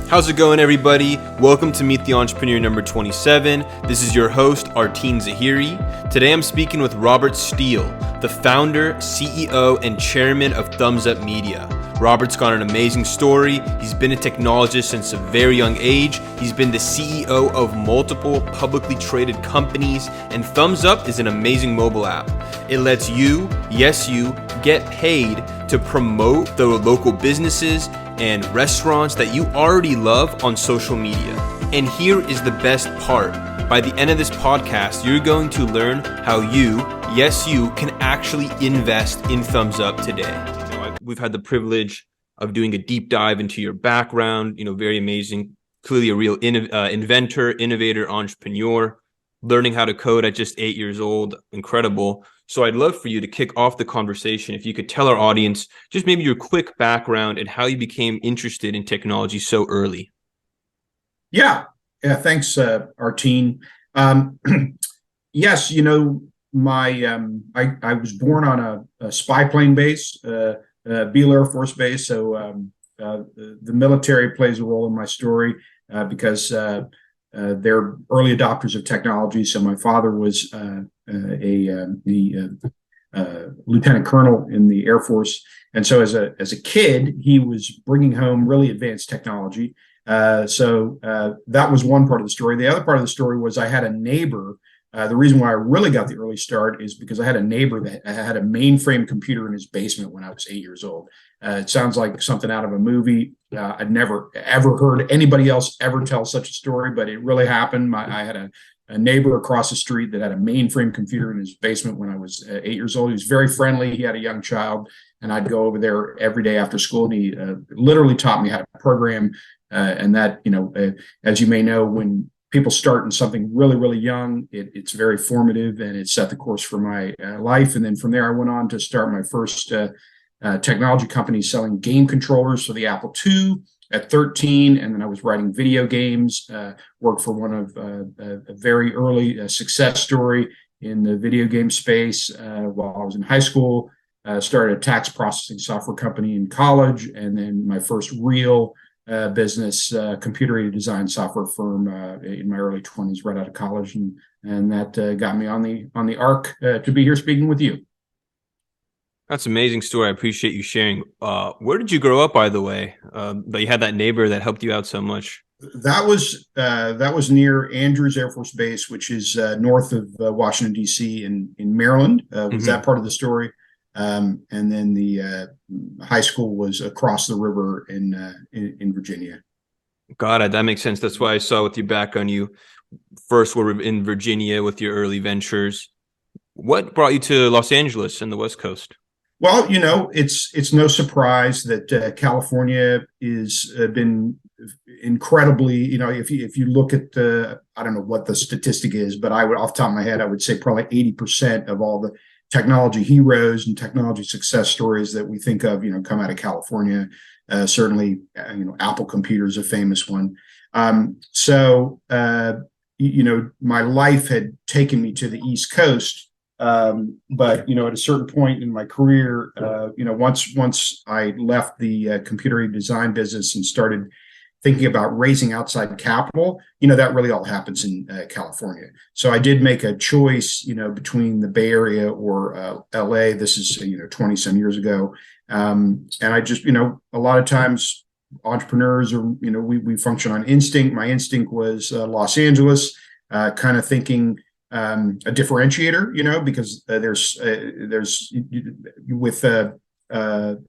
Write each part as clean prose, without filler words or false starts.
How's it going, everybody? Welcome to Meet the Entrepreneur number 27. This is your host, ARTEEN ZAHIRI. Today I'm speaking with Robert Steele, the founder, CEO, and chairman of Thumzup Media. Robert's got an amazing story. He's been a technologist since a very young age. He's been the CEO of multiple publicly traded companies, and Thumzup is an amazing mobile app. It lets you, yes you, get paid to promote the local businesses and restaurants that you already love on social media. And here is the best part. By the end of this podcast, you're going to learn how you, yes you, can actually invest in Thumzup today. We've had the privilege of doing a deep dive into your background, very amazing, clearly a real inventor, innovator, entrepreneur, learning how to code at just 8 years old, incredible. So I'd love for you to kick off the conversation. If you could tell our audience just maybe your quick background and how you became interested in technology so early. Yeah. Thanks, ARTEEN. Yes, I was born on a spy plane base, Beale Air Force Base. So the military plays a role in my story because they're early adopters of technology. So my father was the lieutenant colonel in the Air Force, and so as a kid, he was bringing home really advanced technology. So that was one part of the story. The other part of the story was I had a neighbor. The reason why I really got the early start is because I had a neighbor that had a mainframe computer in his basement when I was 8 years old. It sounds like something out of a movie. I'd never, ever heard anybody else ever tell such a story, but it really happened. I had a neighbor across the street that had a mainframe computer in his basement when I was 8 years old. He was very friendly. He had a young child, and I'd go over there every day after school, and he literally taught me how to program. And that, as you may know, when people start in something really, really young, it's very formative, and it set the course for my life. And then from there, I went on to start my first technology company selling game controllers for the Apple II at 13. And then I was writing video games, worked for one of a very early success story in the video game space while I was in high school, started a tax processing software company in college, and then my first real business, computer-aided design software firm in my early 20s, right out of college, and that got me on the arc to be here speaking with you. That's an amazing story. I appreciate you sharing. Where did you grow up, by the way? That you had that neighbor that helped you out so much. That was near Andrews Air Force Base, which is north of Washington D.C. in Maryland. Was that part of the story? And then the high school was across the river in Virginia. Got it. That makes sense. That's why I saw with your background, you first were in Virginia with your early ventures. What brought you to Los Angeles and the West Coast? Well, it's no surprise that California is been incredibly, if you look at I don't know what the statistic is, but I would, off the top of my head, I would say probably 80% of all the technology heroes and technology success stories that we think of, come out of California. Certainly, Apple Computer is a famous one. So my life had taken me to the East Coast. But at a certain point in my career, once I left the computer design business and started thinking about raising outside capital, that really all happens in California. So I did make a choice, between the Bay Area or LA. This is 20 some years ago, and I just a lot of times entrepreneurs are we function on instinct. My instinct was Los Angeles, kind of thinking a differentiator, because there's with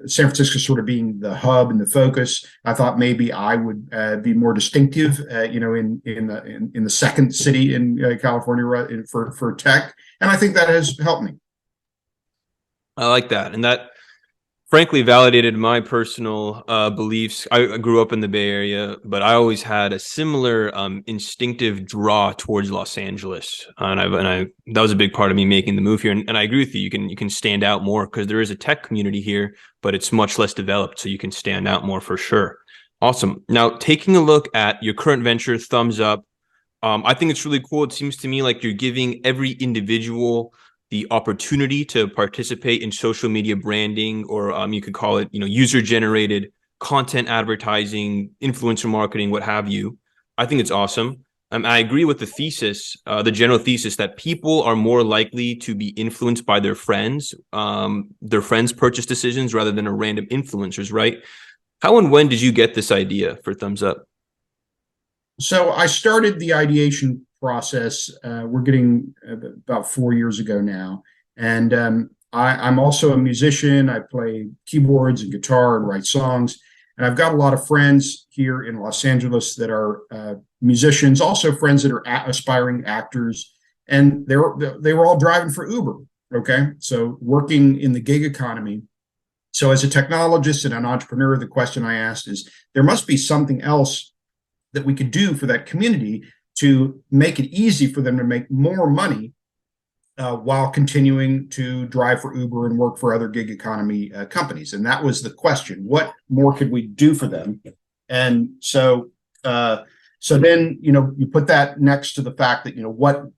San Francisco sort of being the hub and the focus. I thought maybe I would be more distinctive, in the second city in California for tech, and I think that has helped me. I like that, and that frankly validated my personal beliefs. I grew up in the Bay Area, but I always had a similar instinctive draw towards Los Angeles, and that was a big part of me making the move here. And I agree with you. You can stand out more because there is a tech community here, but it's much less developed, so you can stand out more for sure. Awesome. Now, taking a look at your current venture, Thumzup, I think it's really cool. It seems to me like you're giving every individual the opportunity to participate in social media branding, or you could call it, user-generated content advertising, influencer marketing, what have you. I think it's awesome. I agree with the thesis, the general thesis that people are more likely to be influenced by their friends' purchase decisions rather than a random influencers, right? How and when did you get this idea for Thumzup? So I started the ideation process. We're getting about 4 years ago now, and I'm also a musician. I play keyboards and guitar and write songs, and I've got a lot of friends here in Los Angeles that are musicians, also friends that are aspiring actors, and they were all driving for Uber. Okay, so working in the gig economy. So as a technologist and an entrepreneur, the question I asked is, there must be something else that we could do for that community to make it easy for them to make more money while continuing to drive for Uber and work for other gig economy companies. And that was the question: what more could we do for them? And so then, you put that next to the fact that,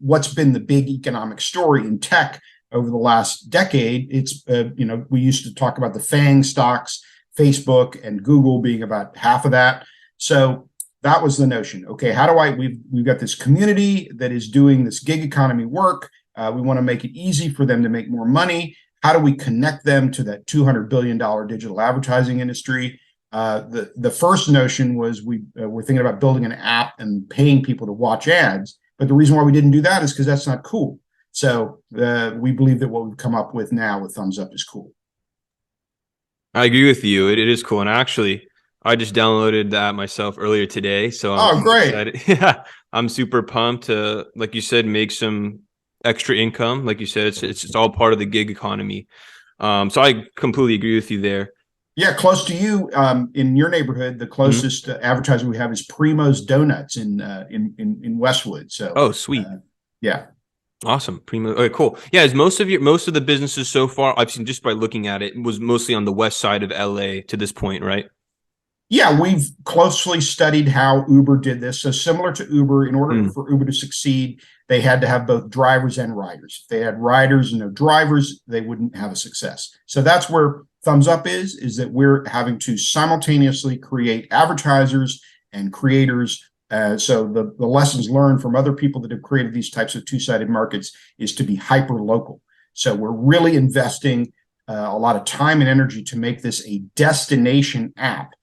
what's been the big economic story in tech over the last decade. It's we used to talk about the FANG stocks, Facebook and Google being about half of that. So that was the notion. Okay, how do we've got this community that is doing this gig economy work. We want to make it easy for them to make more money. How do we connect them to that $200 billion digital advertising industry? The first notion was we're thinking about building an app and paying people to watch ads. But the reason why we didn't do that is because that's not cool. So we believe that what we've come up with now with Thumzup is cool. I agree with you. It is cool. And actually, I just downloaded that myself earlier today. So I'm great. excited. Yeah, I'm super pumped to, like you said, make some extra income. Like you said, it's all part of the gig economy. So I completely agree with you there. Yeah, close to you, in your neighborhood, the closest advertiser we have is Primo's Donuts in Westwood. So oh, sweet. Yeah. Awesome. Primo. Okay, cool. Yeah, is most of the businesses so far I've seen just by looking at it was mostly on the west side of LA to this point, right? Yeah, we've closely studied how Uber did this. So similar to Uber, in order for Uber to succeed, they had to have both drivers and riders. If they had riders and no drivers, they wouldn't have a success. So that's where Thumzup is that we're having to simultaneously create advertisers and creators. So the lessons learned from other people that have created these types of two-sided markets is to be hyper local. So we're really investing a lot of time and energy to make this a destination app.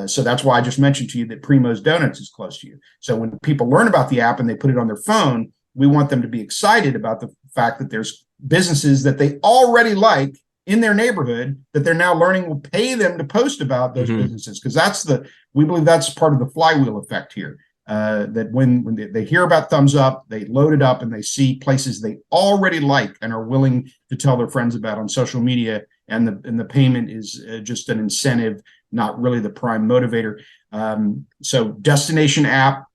So that's why I just mentioned to you that Primo's Donuts is close to you. So when people learn about the app and they put it on their phone, we want them to be excited about the fact that there's businesses that they already like in their neighborhood that they're now learning will pay them to post about those businesses. Because we believe that's part of the flywheel effect here. That when they hear about Thumzup, they load it up and they see places they already like and are willing to tell their friends about on social media, and the payment is just an incentive, not really the prime motivator. So destination app.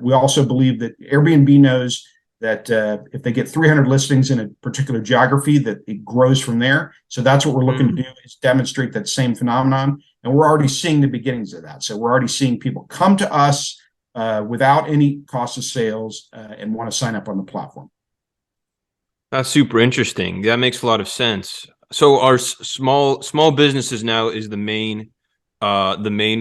We also believe that Airbnb knows that if they get 300 listings in a particular geography, that it grows from there. So that's what we're looking to do, is demonstrate that same phenomenon, and we're already seeing the beginnings of that. So we're already seeing people come to us without any cost of sales and want to sign up on the platform. That's super interesting. That makes a lot of sense. So our small businesses now is the main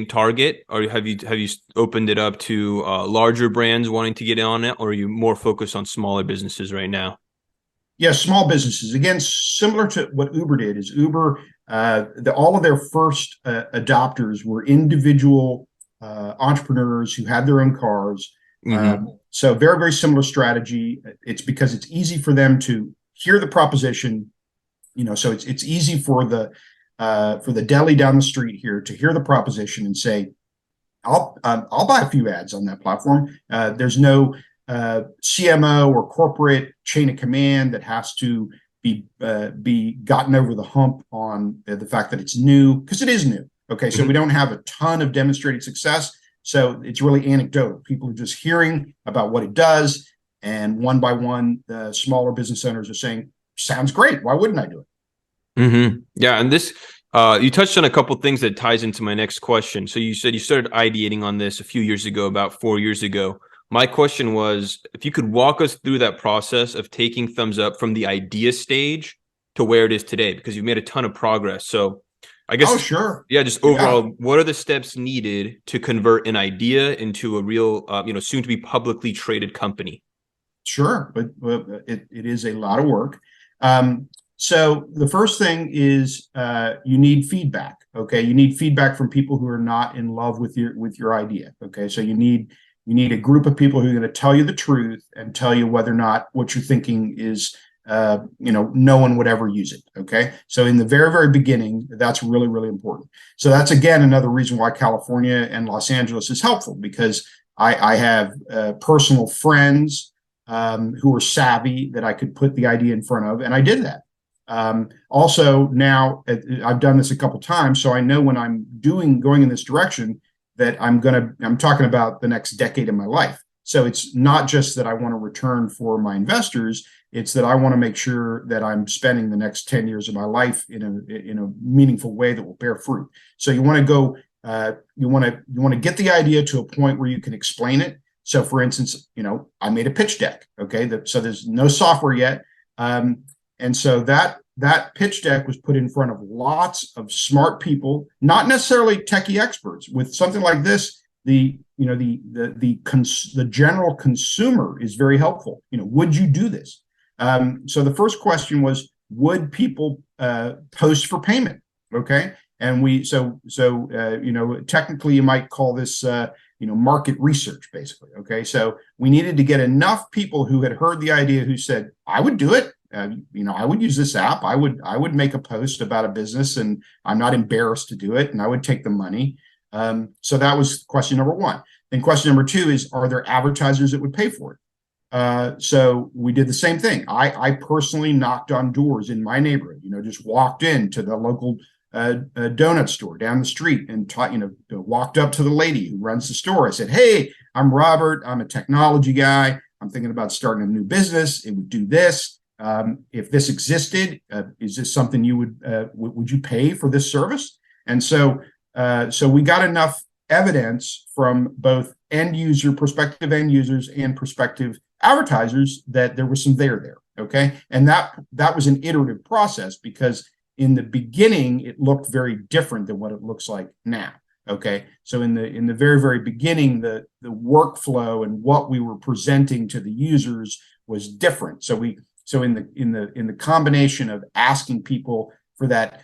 target, or have you opened it up to larger brands wanting to get on it, or are you more focused on smaller businesses right now? Yeah, small businesses. Again, similar to what Uber did, is Uber, all of their first adopters were individual entrepreneurs who had their own cars. So very, very similar strategy. It's because it's easy for them to hear the proposition. So it's easy for the deli down the street here to hear the proposition and say, I'll buy a few ads on that platform. There's no CMO or corporate chain of command that has to be gotten over the hump on the fact that it's new, because it is new. Okay, so we don't have a ton of demonstrated success. So it's really anecdotal. People are just hearing about what it does, and one by one, the smaller business owners are saying, sounds great. Why wouldn't I do it? Yeah, and this, you touched on a couple of things that ties into my next question. So you said you started ideating on this a few years ago, about 4 years ago. My question was, if you could walk us through that process of taking Thumzup from the idea stage to where it is today, because you've made a ton of progress. So I guess, Oh, sure. yeah, just overall, what are the steps needed to convert an idea into a real, soon to be publicly traded company? Sure, but it is a lot of work. So the first thing is you need feedback. Okay, you need feedback from people who are not in love with your idea. Okay, so you need a group of people who are going to tell you the truth and tell you whether or not what you're thinking is no one would ever use it. Okay, so in the very, very beginning, that's really, really important. So that's again another reason why California and Los Angeles is helpful, because I have personal friends who were savvy that I could put the idea in front of, and I did that. Also, now I've done this a couple times, so I know when I'm going in this direction that I'm talking about the next decade of my life. So it's not just that I want to return for my investors; it's that I want to make sure that I'm spending the next 10 years of my life in a meaningful way that will bear fruit. So you want to go, you want to get the idea to a point where you can explain it. So, for instance, I made a pitch deck. Okay, so there's no software yet, and so that pitch deck was put in front of lots of smart people, not necessarily techie experts. With something like this, the general consumer is very helpful. Would you do this? So the first question was, would people post for payment? Okay, and technically you might call this market research, basically. Okay, so we needed to get enough people who had heard the idea who said, I would do it. I would use this app. I would make a post about a business, and I'm not embarrassed to do it, and I would take the money. So that was question number one. Then question number two is, are there advertisers that would pay for it? So we did the same thing. I personally knocked on doors in my neighborhood, just walked into the local donut store down the street and walked up to the lady who runs the store. I said, hey, I'm Robert. I'm a technology guy. I'm thinking about starting a new business. It would do this. If this existed, is this something you would you pay for this service? And so we got enough evidence from both prospective end users and prospective advertisers that there was some there. Okay, and that was an iterative process, because in the beginning it looked very different than what it looks like now. Okay, so in the very, very beginning, the workflow and what we were presenting to the users was different. So in the combination of asking people for that,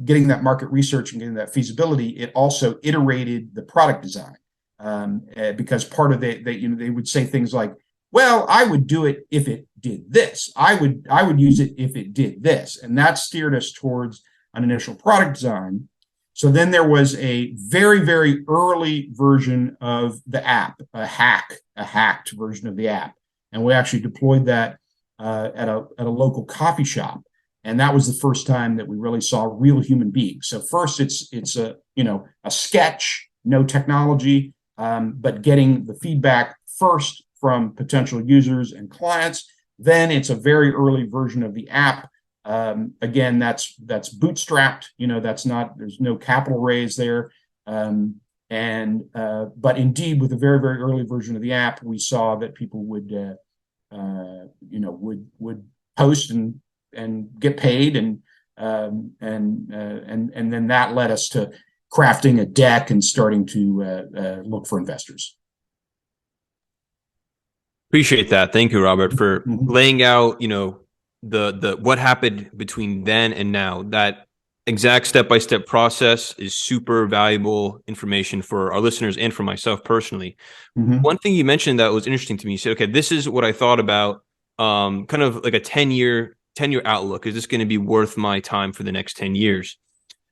getting that market research and getting that feasibility, it also iterated the product design, because part of it, they would say things like, well, I would do it if it did this. I would use it if it did this, and that steered us towards an initial product design. So then there was a very, very early version of the app, a hacked version of the app, and we actually deployed that at a local coffee shop, and that was the first time that we really saw real human beings. So first, it's a sketch, no technology, but getting the feedback first from potential users and clients. Then it's a very early version of the app. Again, that's bootstrapped. There's no capital raise there. But indeed, with a very, very early version of the app, we saw that people would post and get paid, and then that led us to crafting a deck and starting to look for investors. Appreciate that. Thank you, Robert, for laying out, the what happened between then and now. That exact step-by-step process is super valuable information for our listeners and for myself personally. One thing you mentioned that was interesting to me, you said, okay, this is what I thought about, kind of like a 10-year outlook. Is this going to be worth my time for the next 10 years?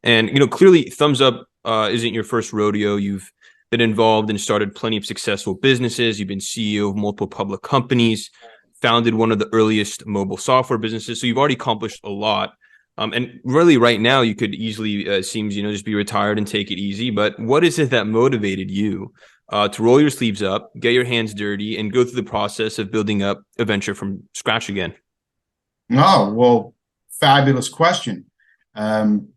And, clearly Thumzup isn't your first rodeo. You've been involved and started plenty of successful businesses. You've been CEO of multiple public companies, founded one of the earliest mobile software businesses. So you've already accomplished a lot. And really right now you could easily, seems, just be retired and take it easy. But what is it that motivated you to roll your sleeves up, get your hands dirty, and go through the process of building up a venture from scratch again? Oh, well, fabulous question. I'm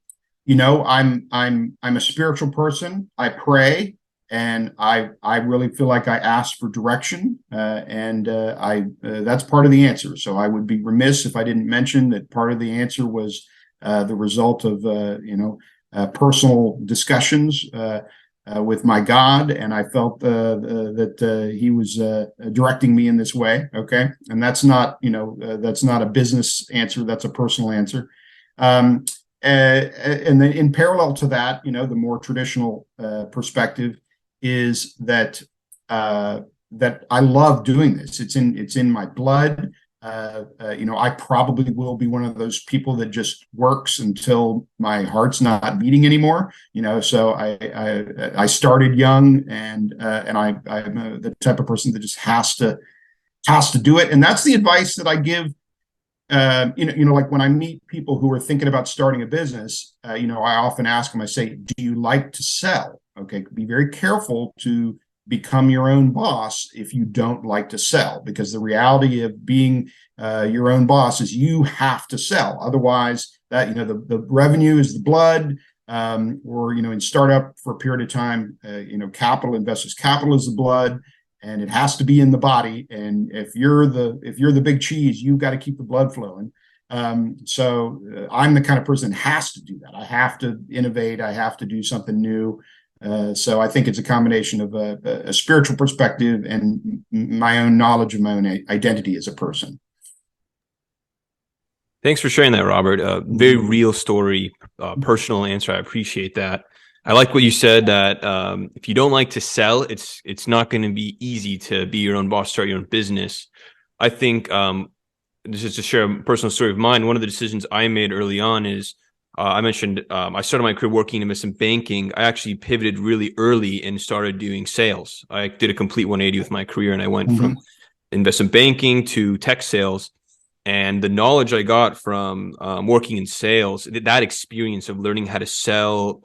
a spiritual person. I pray, and I really feel like I ask for direction, and that's part of the answer. So I would be remiss if I didn't mention that part of the answer was the result of personal discussions with my God, and I felt that He was directing me in this way. Okay, and that's not, that's not a business answer; that's a personal answer. And then in parallel to that, the more traditional perspective is that that I love doing this. It's in my blood. I probably will be one of those people that just works until my heart's not beating anymore. So I started young, and I'm the type of person that just has to do it. And that's the advice that I give. Like when I meet people who are thinking about starting a business, I often ask them, I say, do you like to sell? Okay, be very careful to become your own boss if you don't like to sell, because the reality of being your own boss is you have to sell. Otherwise, that the revenue is the blood, or in startup for a period of time, investors' capital is the blood, and it has to be in the body. And if you're the big cheese, you've got to keep the blood flowing. So I'm the kind of person that has to do that. I have to innovate. I have to do something new. So I think it's a combination of a spiritual perspective and my own knowledge of my own identity as a person. Thanks for sharing that, Robert. Very real story, personal answer. I appreciate that. I like what you said, that if you don't like to sell, it's not going to be easy to be your own boss, start your own business. I think just to share a personal story of mine, one of the decisions I made early on is, I mentioned I started my career working in investment banking. I actually pivoted really early and started doing sales. I did a complete 180 with my career, and I went from investment banking to tech sales. And the knowledge I got from working in sales, that experience of learning how to sell,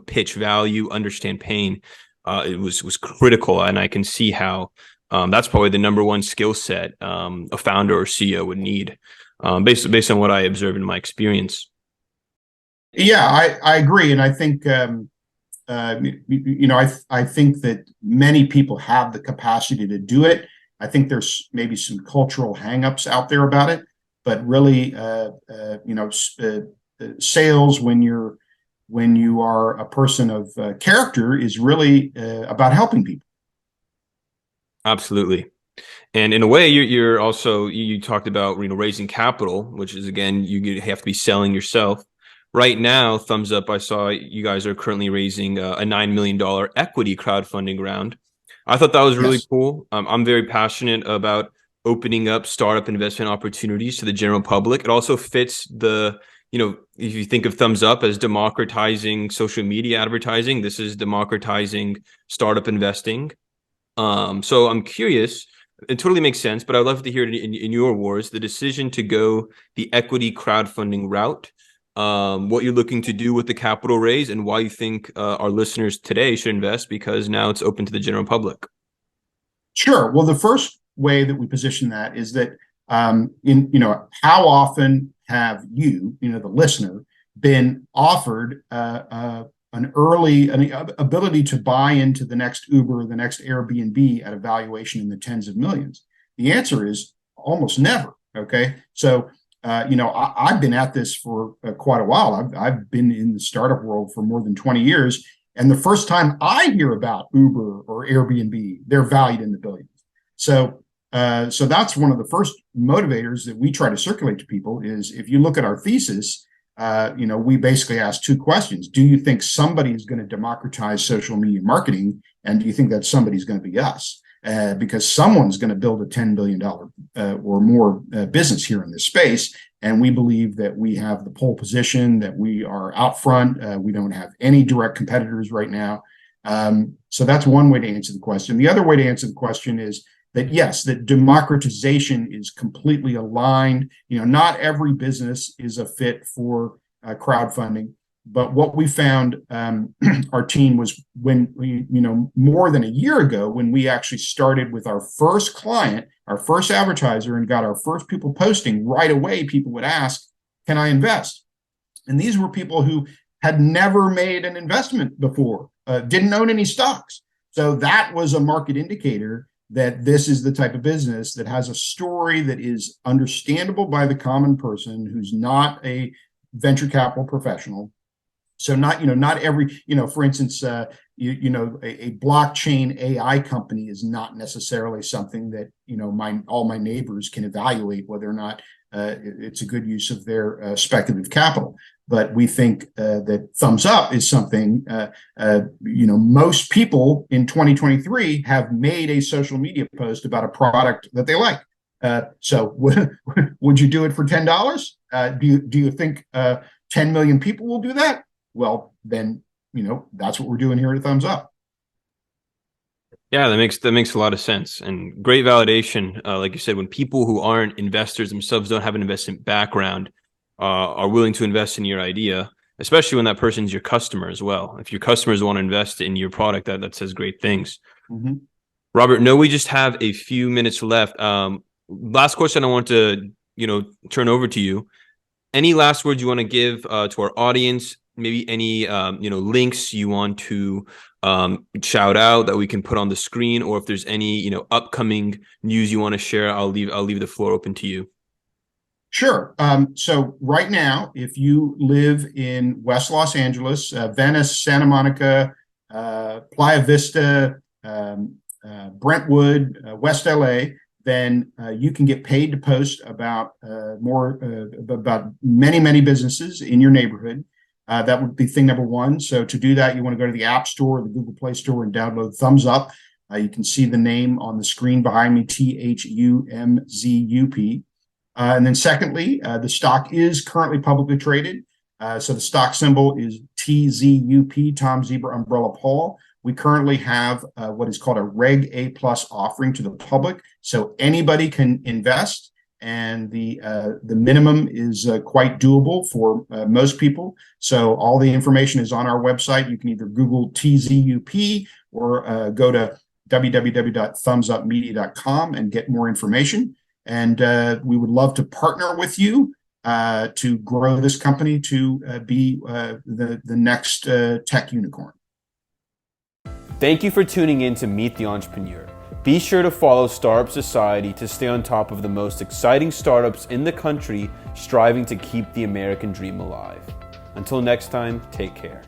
pitch value, understand pain, it was critical. And I can see how that's probably the number one skill set a founder or CEO would need, based on what I observed in my experience. Yeah, I agree, and I think I think that many people have the capacity to do it. I think there's maybe some cultural hangups out there about it, but really, sales, when you are a person of character, is really about helping people. Absolutely. And in a way, you're also, you talked about raising capital, which is, again, you have to be selling yourself. Right now, Thumzup, I saw you guys are currently raising a $9 million equity crowdfunding round. I thought that was really cool. I'm very passionate about opening up startup investment opportunities to the general public. It also fits the, if you think of Thumzup as democratizing social media advertising, this is democratizing startup investing. So I'm curious, it totally makes sense, but I'd love to hear it in your words, the decision to go the equity crowdfunding route, what you're looking to do with the capital raise, and why you think our listeners today should invest, because now it's open to the general public. Sure. Well, the first way that we position that is that, how often have you, the listener, been offered an ability to buy into the next Uber or the next Airbnb at a valuation in the tens of millions? The answer is almost never. Okay. So, I've been at this for quite a while. I've been in the startup world for more than 20 years. And the first time I hear about Uber or Airbnb, they're valued in the billions. So that's one of the first motivators that we try to circulate to people is, if you look at our thesis, we basically ask two questions. Do you think somebody is going to democratize social media marketing? And do you think that somebody's going to be us? Because someone's going to build a $10 billion or more business here in this space. And we believe that we have the pole position, that we are out front. We don't have any direct competitors right now. So that's one way to answer the question. The other way to answer the question is that, yes, that democratization is completely aligned. Not every business is a fit for crowdfunding. But what we found, ARTEEN, was when we, more than a year ago, when we actually started with our first client, our first advertiser, and got our first people posting, right away, people would ask, can I invest? And these were people who had never made an investment before, didn't own any stocks. So that was a market indicator that this is the type of business that has a story that is understandable by the common person who's not a venture capital professional. So not, not every, for instance, a blockchain AI company is not necessarily something that, all my neighbors can evaluate whether or not it's a good use of their speculative capital. But we think that Thumzup is something, most people in 2023 have made a social media post about a product that they like. So would you do it for $10? Do you think 10 million people will do that? Well, then, that's what we're doing here at Thumzup. Yeah, that makes a lot of sense, and great validation. Like you said, when people who aren't investors themselves, don't have an investment background, are willing to invest in your idea, especially when that person's your customer as well. If your customers want to invest in your product, that says great things. Mm-hmm. Robert, no, we just have a few minutes left. Last question I want to, turn over to you. Any last words you want to give to our audience? Maybe any links you want to shout out that we can put on the screen, or if there's any upcoming news you want to share, I'll leave the floor open to you. Sure. So right now, if you live in West Los Angeles, Venice, Santa Monica, Playa Vista, Brentwood, West LA, then you can get paid to post about about many businesses in your neighborhood. That would be thing number one. So to do that, you want to go to the App Store or the Google Play Store and download Thumzup. You can see the name on the screen behind me, THUMZUP. And then secondly, the stock is currently publicly traded. So the stock symbol is TZUP, Tom Zebra Umbrella Paul. We currently have what is called a Reg A+ offering to the public. So anybody can invest, and the minimum is quite doable for most people. So all the information is on our website. You can either Google TZUP or go to www.thumzupmedia.com and get more information. And we would love to partner with you to grow this company to be the next tech unicorn. Thank you for tuning in to Meet the Entrepreneur. Be sure to follow Startup Society to stay on top of the most exciting startups in the country striving to keep the American dream alive. Until next time, take care.